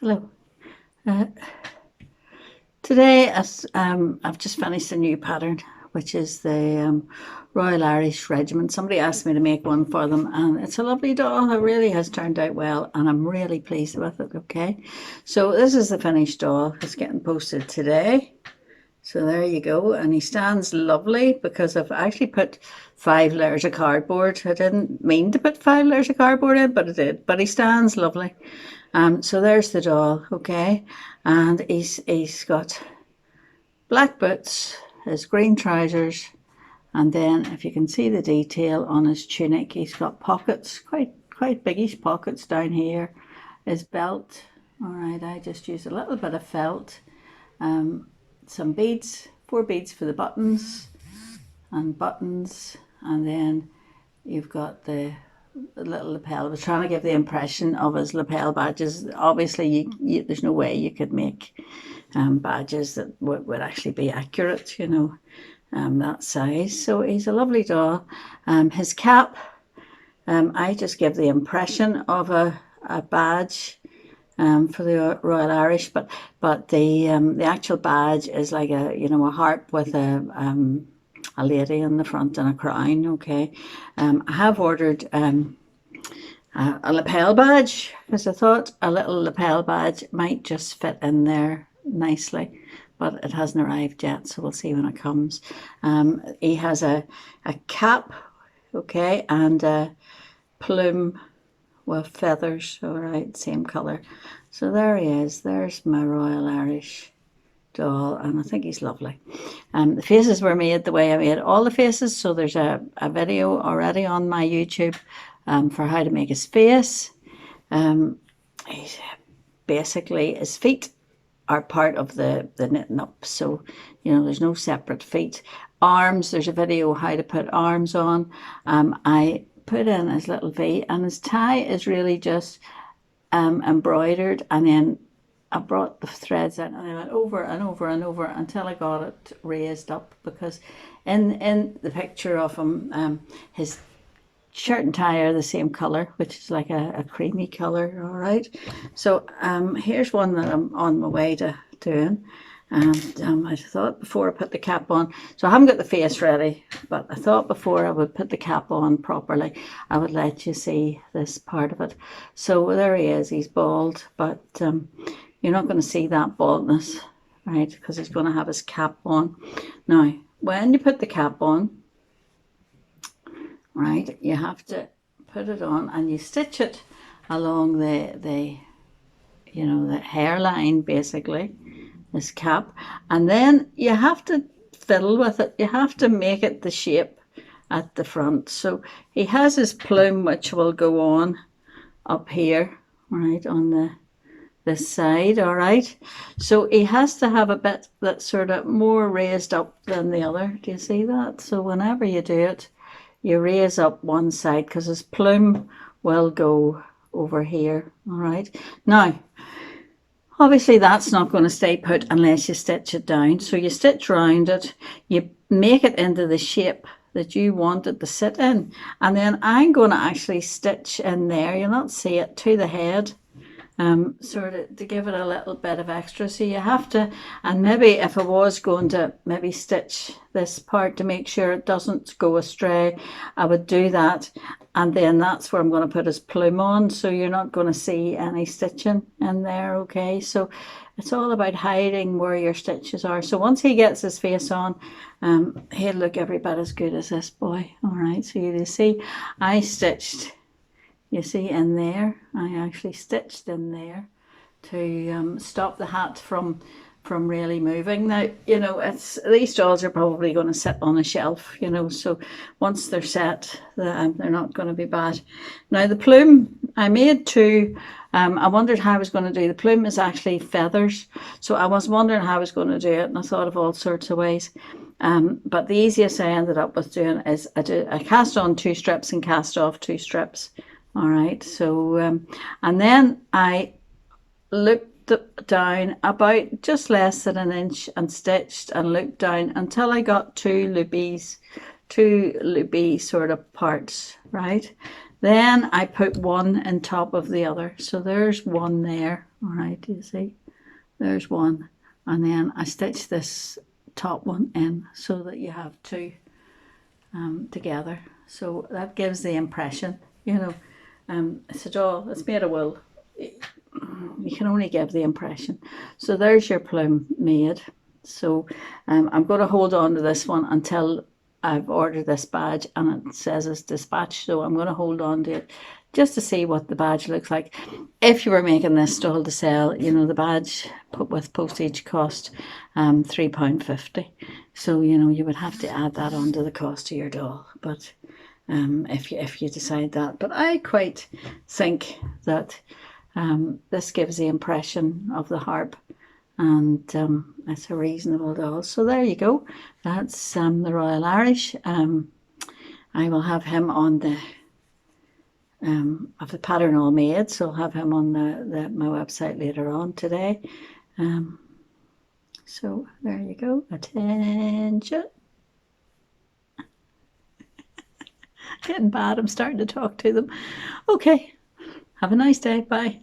Hello. Uh, Today, I've just finished a new pattern, which is the Royal Irish Regiment. Somebody asked me to make one for them, and it's a lovely doll. It really has turned out well, and I'm really pleased with it. Okay, so this is the finished doll. It's getting posted today. So there you go, and he stands lovely because I've actually put 5 layers of cardboard. I didn't mean to put 5 layers of cardboard in, but I did. But he stands lovely. So there's the doll, okay, and he's got black boots, his green trousers, and then if you can see the detail on his tunic, he's got pockets, quite biggish pockets down here. His belt, all right, I just used a little bit of felt, some beads, 4 beads for the buttons, and then you've got the little lapel. I was trying to give the impression of his lapel badges. Obviously, there's no way you could make badges that would actually be accurate, that size. So he's a lovely doll. His cap, I just give the impression of a badge for the Royal Irish, but the actual badge is like a heart with a lady in the front and a crown. Okay, I have ordered a lapel badge because I thought a little lapel badge might just fit in there nicely, but it hasn't arrived yet, so we'll see when it comes. He has a cap, okay, and a plume with feathers, all right, same colour. So there he is. There's my Royal Irish doll, and I think he's lovely. The faces were made the way I made all the faces, so there's a video already on my YouTube for how to make his face. He's basically, his feet are part of the knitting up, so there's no separate feet. Arms, there's a video how to put arms on. I put in his little V, and his tie is really just embroidered, and then I brought the threads in and I went over and over and over until I got it raised up, because in the picture of him, his shirt and tie are the same colour, which is like a creamy colour, all right. So here's one that I'm on my way to doing. And I thought before I put the cap on, so I haven't got the face ready, but I thought before I would put the cap on properly, I would let you see this part of it. So there he is, he's bald, but you're not going to see that baldness, right, because he's going to have his cap on. Now, when you put the cap on, right, you have to put it on and you stitch it along the hairline, basically, this cap, and then you have to fiddle with it. You have to make it the shape at the front. So he has his plume, which will go on up here, right, on this side, all right. So he has to have a bit that's sort of more raised up than the other. Do you see that? So whenever you do it, you raise up one side because his plume will go over here, all right. Now, obviously that's not going to stay put unless you stitch it down. So you stitch round it, you make it into the shape that you want it to sit in, and then I'm going to actually stitch in there, you'll not see it, to the head, sort of to give it a little bit of extra. So you have to, and maybe if I was going to maybe stitch this part to make sure it doesn't go astray, I would do that, and then that's where I'm going to put his plume on, so you're not going to see any stitching in there, okay. So it's all about hiding where your stitches are. So once he gets his face on, he'll look every bit as good as this boy, all right. So you see I stitched, you see in there, I actually stitched in there to stop the hat from really moving. Now, it's, these dolls are probably going to sit on a shelf, so once they're set, they're not going to be bad. Now the plume, I made two. I wondered how I was going to do. The plume is actually feathers, so I was wondering how I was going to do it, and I thought of all sorts of ways. But the easiest I ended up with doing is I cast on 2 strips and cast off 2 strips. All right, so and then I looked down about just less than an inch and stitched and looked down until I got 2 loopy sort of parts, right. Then I put one on top of the other, so there's one there, All right, you see, there's one. And then I stitch this top one in so that you have two together. So that gives the impression, it's a doll, it's made of wool. You can only give the impression. So there's your plume made. So I'm going to hold on to this one until I've ordered this badge and it says it's dispatched. So I'm going to hold on to it just to see what the badge looks like. If you were making this doll to sell, the badge with postage cost £3.50. So you would have to add that onto the cost of your doll. But if you decide that, but I quite think that this gives the impression of the harp, and it's a reasonable doll. So there you go. That's the Royal Irish. I will have him on the of the pattern all made, so I'll have him on my website later on today. So there you go. Attention. Getting bad. I'm starting to talk to them. Okay. Have a nice day. Bye.